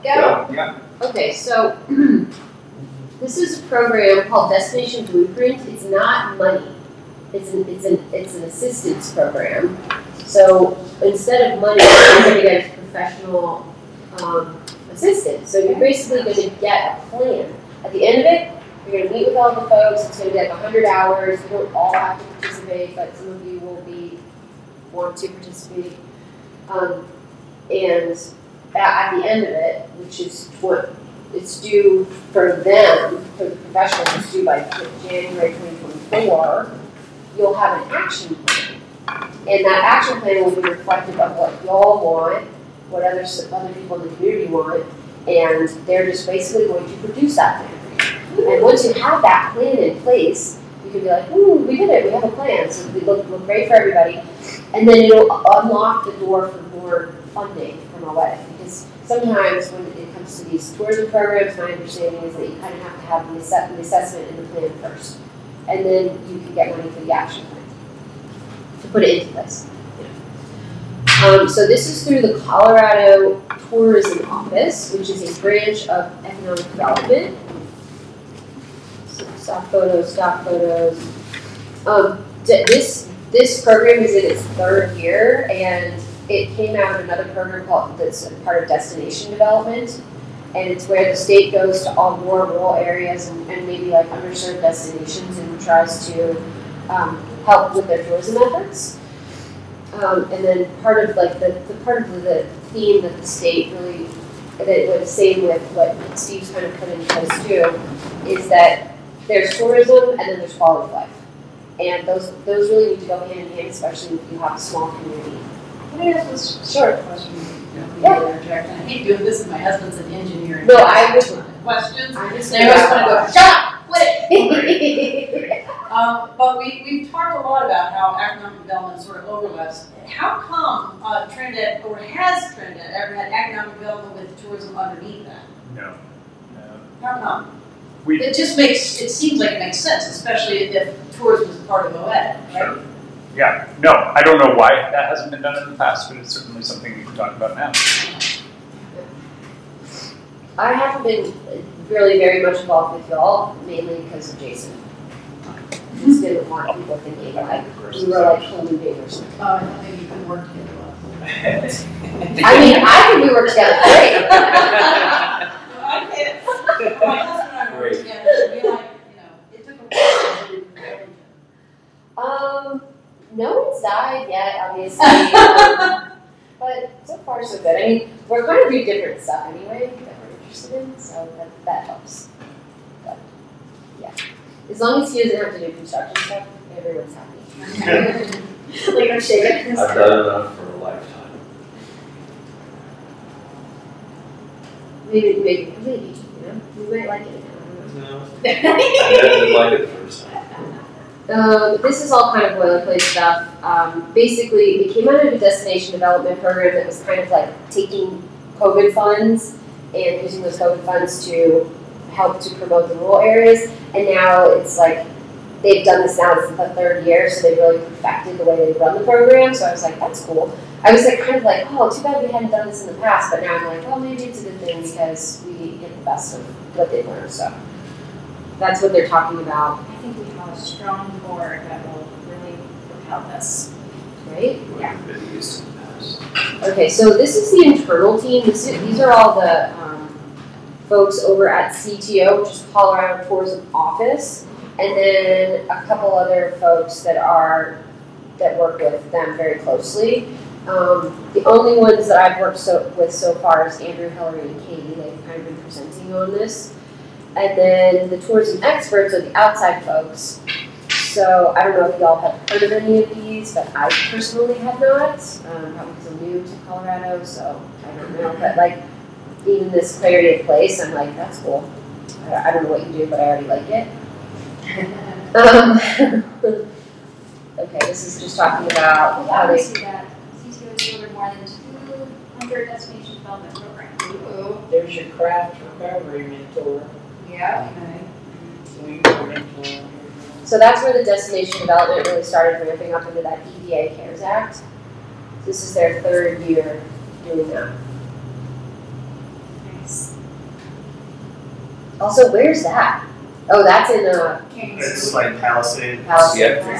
go? Go. Yeah. Okay, so this is a program called Destination Blueprint. It's not money. It's an assistance program. So instead of money, you're going to get professional assistance. So you're basically going to get a plan. At the end of it, you're going to meet with all the folks. It's going to be like 100 hours. You don't all have to participate, but some of you will want to participate. And at the end of it, which is what it's due for them, for the professionals, it's due by January 2024, you'll have an action plan. And that action plan will be reflective of what y'all want, what other people in the community want, and they're just basically going to produce that plan for you. And once you have that plan in place, you can be like, ooh, we did it, we have a plan, so it look great for everybody. And then it'll unlock the door for more funding from OED. Because sometimes when it comes to these tourism programs, my understanding is that you kind of have to have the assessment and the plan first. And then you can get money for the action plan to put it into place. So this is through the Colorado Tourism Office, which is a branch of economic development. So stock photos. This program is in its third year, and it came out of another program that's part of destination development, and it's where the state goes to all more rural areas and maybe like underserved destinations and tries to help with their tourism efforts. And then part of like the theme that the state really, that was same with what Steve's kind of put in place too, is that there's tourism and then there's quality of life. And those really need to go hand in hand, especially if you have a small community. Can I ask a short question? Yeah. I hate doing this, and my husband's an engineer. No, I would. Questions. I just I always want to go, shut up, quit it. But we've talked a lot about how economic development sort of overlaps. How come Trinidad, or has Trinidad ever had economic development with tourism underneath that? No. How come? It just makes, it seems like it makes sense, especially if tourism is part of OED, right? Sure. Yeah, no, I don't know why that hasn't been done in the past, but it's certainly something we can talk about now. I haven't been really very much involved with y'all, mainly because of Jason. Just didn't want people thinking like we were like colluding or something. Oh, I thought maybe you could work together well. I mean, I think we work together great. I can't. My husband and I worked together, and we like, it took a while. No one's died yet, obviously. But so far so good. I mean, we're kind of doing different stuff anyway that we're interested in, so that helps. But yeah. As long as he doesn't have to do construction stuff, everyone's happy. Like I'm shaking. I've done enough for a lifetime. Maybe, you know? We might like it now. No. I didn't like it the first time. This is all kind of boilerplate stuff. Basically, it came out of a destination development program that was kind of like taking COVID funds and using those COVID funds to help to promote the rural areas. And now it's like, they've done this now, it's the third year, so they've really perfected the way they run the program. So I was like, that's cool. I was like, kind of like, oh, too bad we hadn't done this in the past. But now I'm like, well, maybe it's a good thing because we get the best of what they learned. So that's what they're talking about. I think we have a strong board that will really propel this. Right? Yeah. Been used in the past. Okay, so this is the internal team. These are all the folks over at CTO, which is Colorado Tourism Office, and then a couple other folks that work with them very closely. The only ones that I've worked with so far is Andrew, Hillary, and Katie. They've kind of been presenting on this. And then the tourism experts are the outside folks. So I don't know if y'all have heard of any of these, but I personally have not. Probably because I'm new to Colorado, so I don't know. But like, even this clarity of place, I'm like, that's cool. I don't know what you do, but I already like it. Okay, this is just talking about how they see that CTO has delivered more than 200 destination development programs. Ooh, there's your craft recovery mentor. Yeah. So that's where the destination development really started ramping up into that EDA CARES Act. This is their third year doing that. Also, where's that? Oh, that's in It's like Palisade. Palisade. Yeah.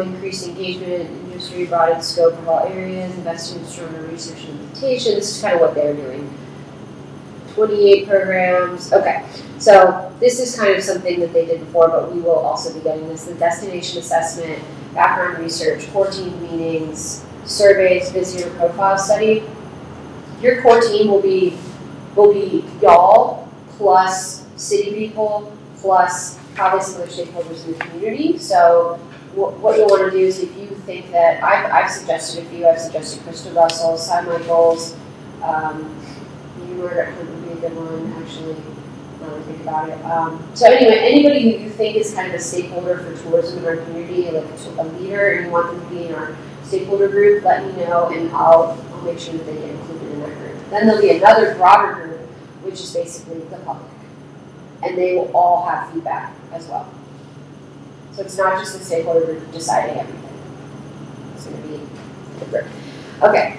Increased engagement in industry, broaden scope of all areas, investing in stronger research and implementation. This is kind of what they're doing. 28 programs. Okay, so this is kind of something that they did before, but we will also be getting this. The destination assessment, background research, core team meetings, surveys, visitor profile study. Your core team will be y'all plus city people plus probably some other stakeholders in the community. So what you'll want to do is if you think that, I've suggested a few, I've suggested Krista Russell, Cy Michaels, Margaret Hunt would be a good one, actually, now that I think about it. So anyway, anybody who you think is kind of a stakeholder for tourism in our community, like a leader, and you want them to be in our stakeholder group, let me know, and I'll make sure that they get included in that group. Then there'll be another broader group, which is basically the public. And they will all have feedback as well. So it's not just the stakeholder group deciding everything. It's going to be different. Okay,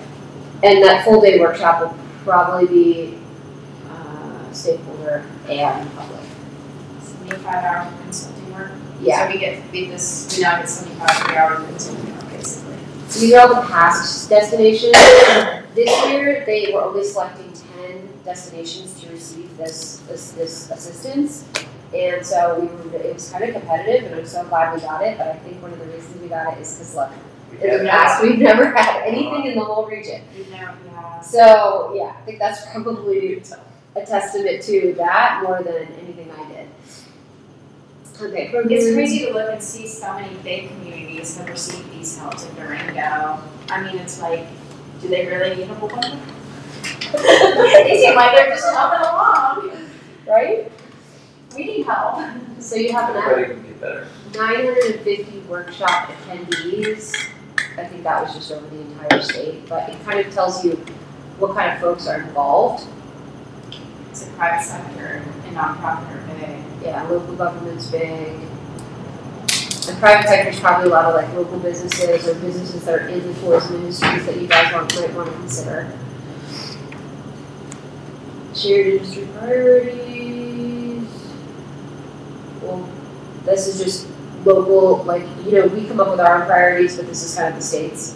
and that full day workshop will probably be stakeholder and public. 75 hours of consulting work. Yeah. So we now get 75 hours of consulting work, basically. So these are all the past destinations. This year, they were only selecting 10 destinations to receive this assistance. And so it was kind of competitive, and I'm so glad we got it, but I think one of the reasons we got it is because, look, in the past, we've never had anything in the whole region. So, yeah, I think that's probably a testament to that more than anything I did. Okay, It's crazy to look and see so many big communities have received these helps in Durango. I mean, it's like, do they really need a whole bunch of them? They seem like they're just helping along. Right? We need help. So you have Everybody can get better. 950 workshop attendees. I think that was just over the entire state, but it kind of tells you what kind of folks are involved. It's a private sector and nonprofit are big. Yeah, local government's big. The private sector is probably a lot of like local businesses or businesses that are in the tourism industries that you guys might want to consider. Shared industry priorities. Well, this is just local, like, you know, we come up with our own priorities, but this is kind of the state's.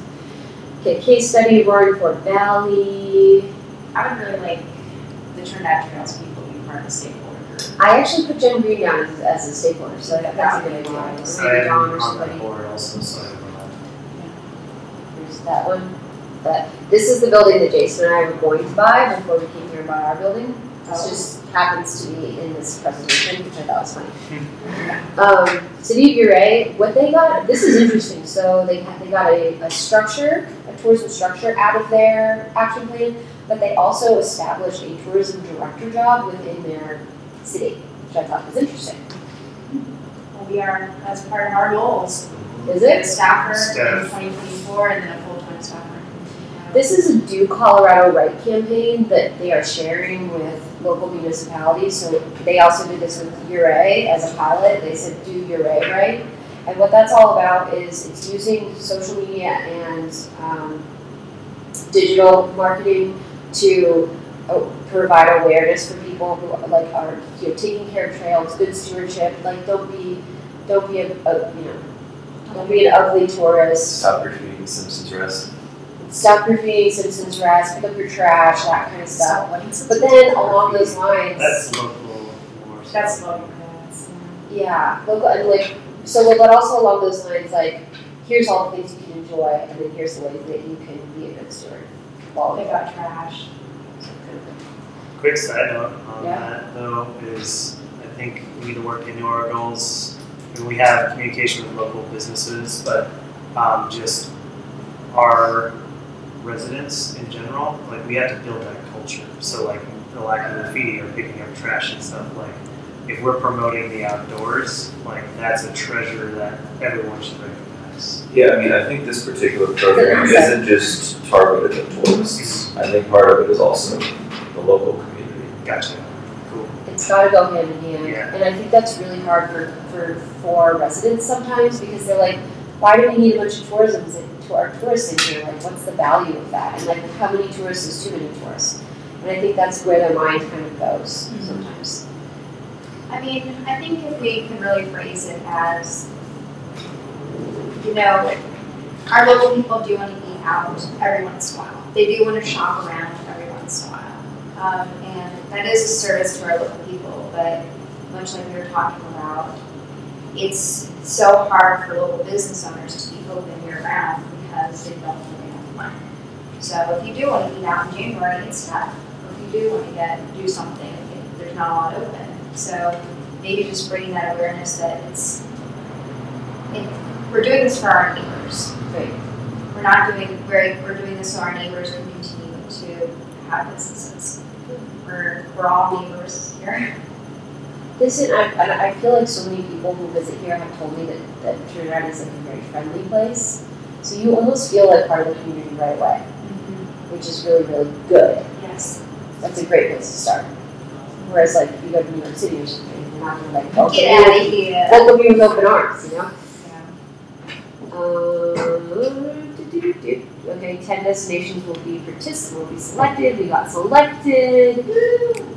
Okay, case study, Roaring Fork Valley. I would really like the Trinidad Trails people to be part of the stakeholder group. I actually put Jen Green down as a stakeholder, so that's a good idea. Or maybe Dawn or somebody. Also, so Here's that one. But this is the building that Jason and I were going to buy before we came here and bought our building. This just happens to be in this presentation, which I thought was funny. City of Uray, what they got, this is interesting. So they got a structure, a tourism structure out of their action plan, but they also established a tourism director job within their city, which I thought was interesting. Well, we are, as part of our goals, Is a it? staffer in Staff. 2024 and then a full-time staffer. This is a Do Colorado Right campaign that they are sharing with local municipalities. So they also did this with Uray as a pilot. They said do Uray right. And what that's all about is it's using social media and digital marketing to provide awareness for people who are taking care of trails, good stewardship. Like don't be an ugly tourist. Stop graffitiing Simpsons Rest. Stop graffitiing Citizens Rest, pick up your trash, that kind of stuff. Stop letting But then along those lines, that's local more. So. That's local. yeah, local and but also along those lines, like here's all the things you can enjoy, and then here's the ways that you can be a good steward. Pick up trash. Quick side note on Yeah. that though is I think we need to work into our goals. And we have communication with local businesses, but just our residents in general, like we have to build that culture. So like the lack of graffiti or picking up trash and stuff, like if we're promoting the outdoors, like that's a treasure that everyone should recognize. Yeah, I mean, I think this particular program isn't just targeted at tourists. I think part of it is also the local community. Gotcha. Cool. It's got to go hand in hand, Yeah. and I think that's really hard for residents sometimes because they're like, why do we need a bunch of tourists in here? Like, what's the value of that? And like, how many tourists is too many tourists? And I think that's where their mind kind of goes sometimes. I mean, I think if we can really phrase it as, you know, our local people do want to eat out every once in a while. They do want to shop around every once in a while. And that is a service to our local people, but much like we were talking about, it's so hard for local business owners to be open year round because they don't really have money. So if you do want to eat out in January, it's tough. Or if you do want to do something, there's not a lot open. So maybe just bringing that awareness that we're doing this for our neighbors. Right. We're doing this so our neighbors can continue to have businesses. We're all neighbors here. Listen, I feel like so many people who visit here have told me that Trinidad is like a very friendly place. So you almost feel like part of the community right away, which is really, really good. Yes. That's a great place to start. Whereas like if you go to New York City or something, you're not gonna like Get out of here. welcome you with open arms, you know? Yeah. Okay, 10 destinations will be selected. We got selected.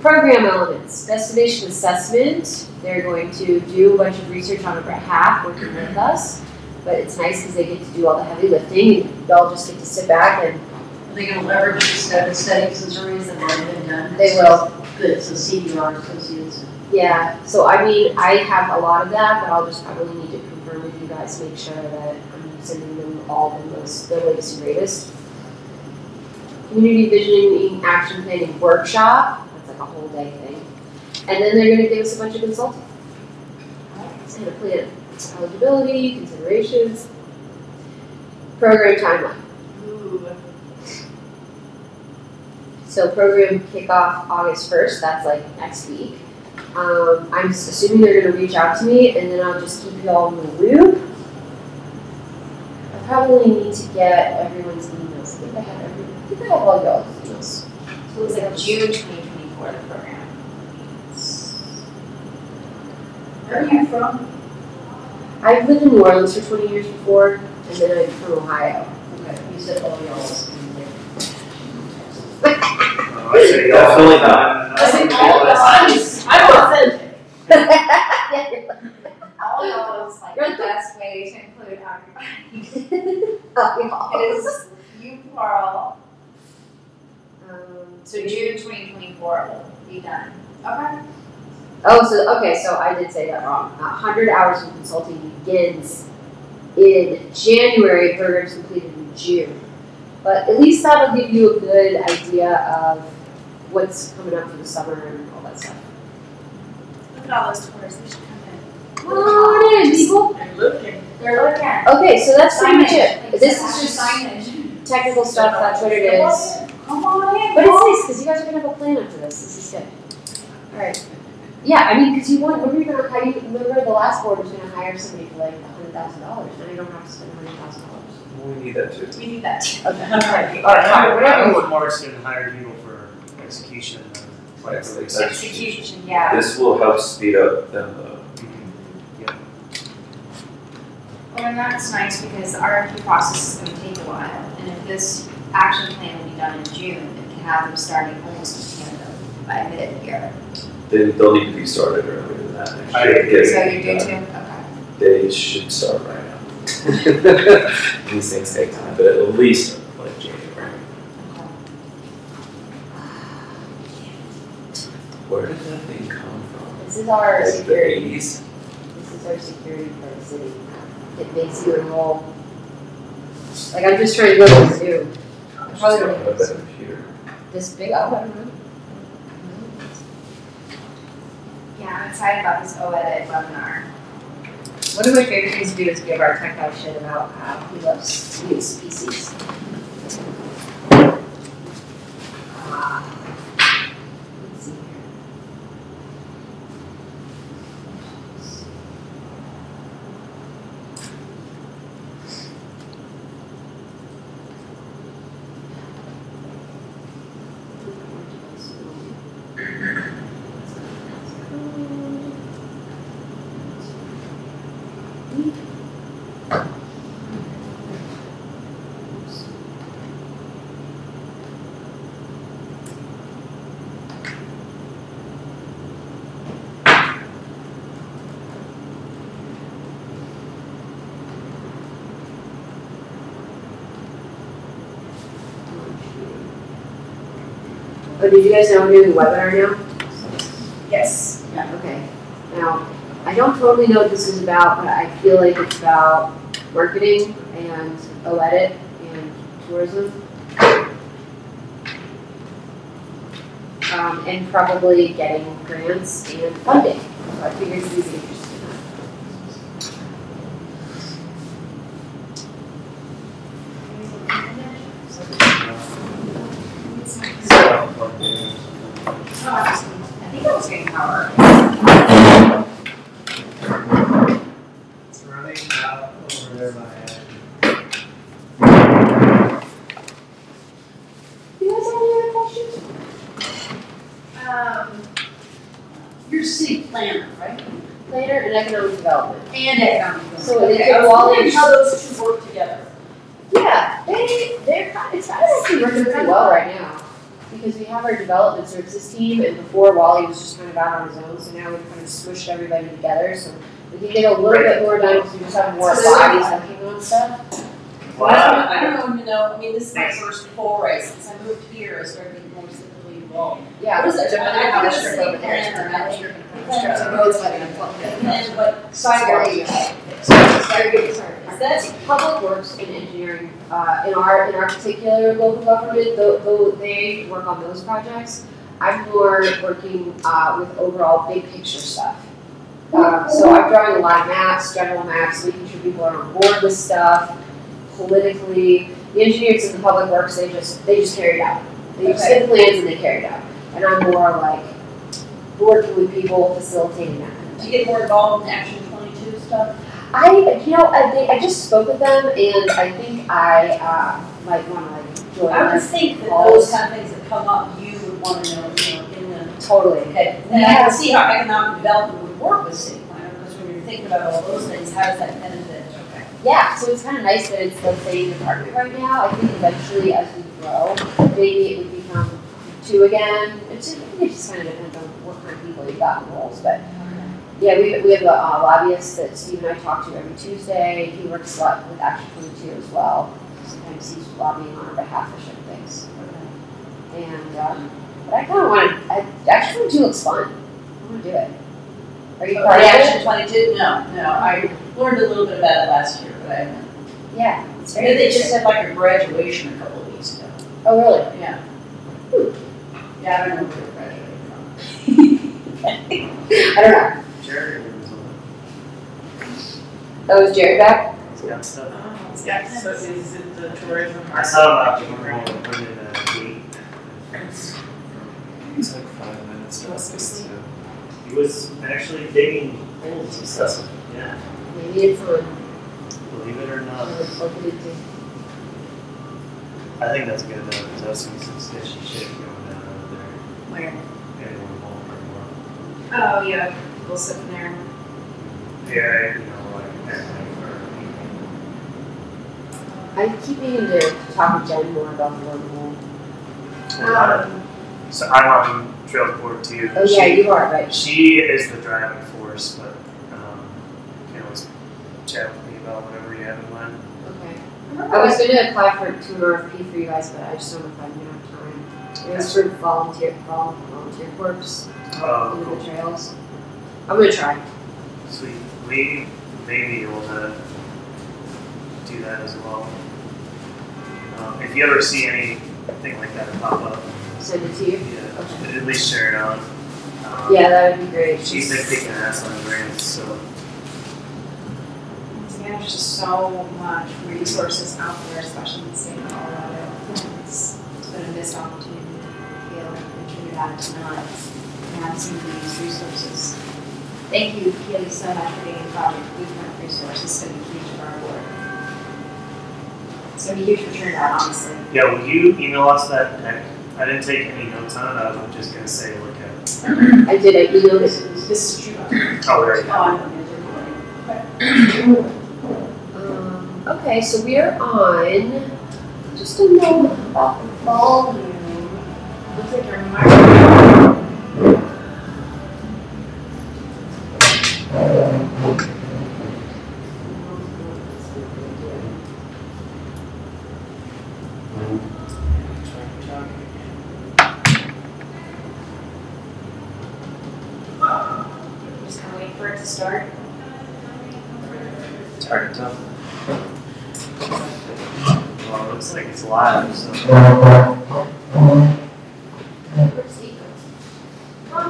Program elements. Destination assessment. They're going to do a bunch of research on our behalf, working with us. But it's nice because they get to do all the heavy lifting. Y'all just get to sit back and Are they gonna leverage the studies and surveys that have already been done? they will. Good, so CDR associates. Yeah, so I mean, I have a lot of that, but I'll just probably need to confirm with you guys, make sure that I'm sending them all the latest and greatest. Community visioning, action planning workshop, that's like a whole day thing. And then they're gonna give us a bunch of consulting. It's gonna plan eligibility, considerations, program timeline. Ooh. So program kickoff August 1st, that's like next week. I'm assuming they're gonna reach out to me and then I'll just keep you all in the loop. I probably need to get everyone's emails. I think I have all y'all's emails. So it was like June 2024, the program. Where are you from? I've lived in New Orleans for 20 years before, and then I'm from Ohio. Okay, you said all y'all's. I say Definitely not. I think all y'all's. I'm authentic. All y'all is like the best way to include everybody. It is you plural. So June 2024 will be done. Okay. So I did say that wrong. 100 hours of consulting begins in January, programs completed in June. But at least that'll give you a good idea of what's coming up for the summer and all that stuff. Look at all those tours. They should come in. Come on in, people. They're looking. They're looking. Okay, so that's pretty much it. Signage. This Like, is just signage. technical stuff, that's what it is. Come on in. But it's nice, because you guys are gonna have a plan after this. This is good. Alright. Yeah, I mean, because when you're gonna hire, remember the last board was gonna hire somebody for like $100,000. Now you don't have to spend $100,000. We need that too. We need that too. Okay. I Alright, fine, whatever you know want. Morrison hired people for execution and like Execution, yeah. This will help speed up them though. Well, and that's nice because the RFP process is going to take a while. And if this action plan will be done in June, it can have them starting almost in tandem by mid-year. They'll need to be started earlier than that. They I should agree. get So it you do done. too? Okay. They should start right now. These things take time, but at least like January. Where did that thing come from? This is our Like the security. 80s? This is our security for the city. It makes you enroll. Like, I'm just trying to go to Zoom. Just Probably don't don't have a better computer. This big, oh, I don't know. Yeah, I'm excited about this OEdit webinar. One of my favorite things to do is give our tech guy shit about how he loves to use PCs. Let's see here. Oh, did you guys know we're doing the webinar now? Yes. Okay. Now, I don't totally know what this is about, but I feel like it's about marketing and OEdit and tourism. And probably getting grants and funding. So I figured you'd be interested in that. I think I was getting power. It's running out over there by Do you guys have any other questions? You're city planner, right? Later in economic development. And economic development. So they Okay, took I was Wally wondering and- how those two work together. Yeah, it's kind of actually working pretty well right now. Because we have our development services team, and before Wally was just kind of out on his own, so now we've kind of smushed everybody together, so we can get a little bit more done because we just have more bodies working on stuff. I don't even know, I mean, this is my first foray, since I moved here, I started getting more civically involved. Yeah. What is it? How much you're over there, And what, Sorry. That's public works and engineering, in our particular local government, though they work on those projects. I'm more working, with overall big picture stuff. So I'm drawing a lot of maps, general maps, making sure people are on board with stuff, politically. The engineers in the public works, they just carry it out. They just get the plans and they carry it out. And I'm more like working with people, facilitating that kind of do thing. you get more involved in Action 22 stuff? I just spoke with them, and I think I might want to join I would them. think that those kind of things that come up, you would want to know, in the, Totally. okay. And I can see how economic development would work with city planner, because when you're thinking about all those things, how does that benefit? Okay. Yeah, so it's kind of nice that it's the same department right now. I think eventually, as we grow, maybe it would become 2 again. It just kind of depends on what kind of people you got in roles, but. Yeah, we have a lobbyist that Steve and I talk to every Tuesday. He works a lot with Action 22 as well. Sometimes he's lobbying on our behalf for certain things. And, but I kind of want to, Action 22 looks fun. I want to do it. Are you part of it? Action 22? No, I learned a little bit about it last year, but I haven't. Yeah, it's very They just interesting. had like a graduation a couple of weeks ago. Oh, really? Yeah. Yeah, I don't know where they're graduating from. I don't know. Jerry was on Oh, is Jared back? He's got stuff. Yeah, so is it the tourism? I saw him out the put in a gate. It's like 5 minutes to us. He was actually digging holes and stuff. Yeah, Maybe it's on. believe it or not. Open it to. I think that's good though, because I've seen some sketchy shit going down over there. Where? Anyone home or more. Oh, yeah, people sitting there. Yeah, you know, like at night or I keep meaning to talk with Jen more about the wormhole. So I'm on Trails Board too. Oh, yeah, you are, right? She is the driving force, but you know, always chat with me about whatever you have in mind. Okay. I was going to apply for an RFP for you guys, but I just don't know if I'm going to have time. It was for volunteer corps Oh, into cool. the trails. I'm going to try. Sweet. We may be able to do that as well. If you ever see anything like that pop up, Send it to you? yeah, Okay. at least share it on. Yeah, that would be great. She's been kicking ass on grants, so Yeah, there's just so much resources out there, especially in the state of Colorado. It's been a missed opportunity to feel like Trinidad to not have some of these resources. Thank you, Keely, so much for being involved with Blueprint Resources. It's been huge for our work. It's been huge for Trinidad, honestly. yeah, will you email us that deck? I didn't take any notes on it, I was just gonna say look at it. I did. I emailed it. This is true. Oh, there you Oh, go. I'm going to Okay, so we are on. Just a note about the volume. Looks like our microphone. start? It's hard to tell. Well, it looks like it's live, so. Do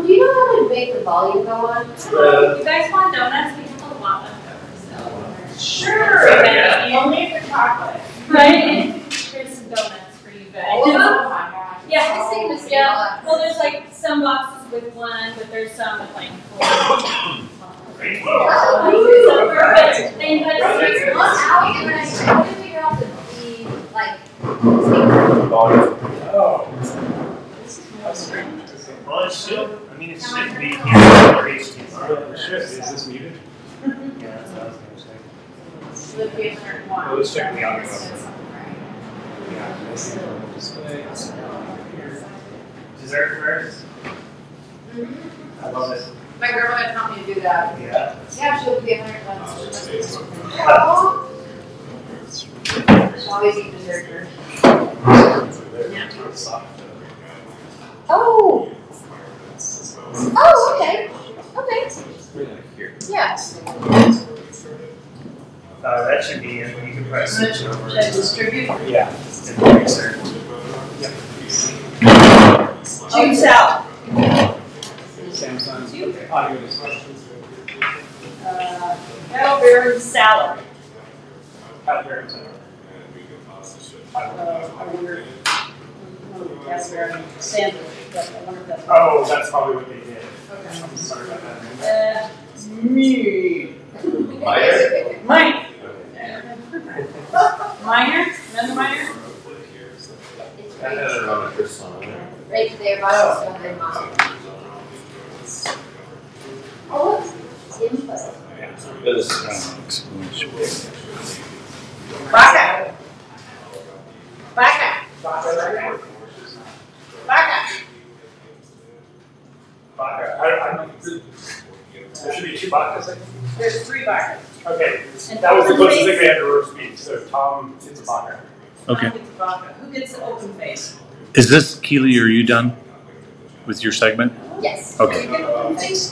you know how to make the volume go on? You guys want donuts? We have a lot left over, so. Sure. Yeah. Only for chocolate. Right? Here's some donuts for you guys. Oh my gosh. Yeah, well, there's like some boxes with one, but there's some with like four. Great. So, but they put How did you figure out the like, Oh. Well, it should. I mean, it should be here for HTML. It should. Is this muted? Yeah, that's what I was going to say. would be a certain one. Well, let's check the audio. Dessert first. I love it. my grandmother taught me to do that. Yeah. Yeah, she'll be 101. Always eat dessert first. Oh. Oh, okay. Okay. Yeah. That should be in. You can press switch over. Should I distribute? Yeah. And then insert. Juice out. Samsung audio discussions. Elderberry salad. Cadbury Center. I wonder, raspberry sandwich, but I wonder if that's. Oh, that's probably what they did. Okay. I'm sorry about that. Me. Meyer? Mike. Minor? Another minor? It's I had right, it on a croissant. right there, by behind mom. Oh, what's input? Baca. Baca. Baca. Vodka. There should be 2 vodkas. There's 3 bacas. Okay, And that was the open closest face? thing we had to roast beef. So Tom gets a vodka. Okay. Who gets the vodka? Who gets the open face? Is this, Keely, are you done with your segment? Yes. Okay. Who gets the open face?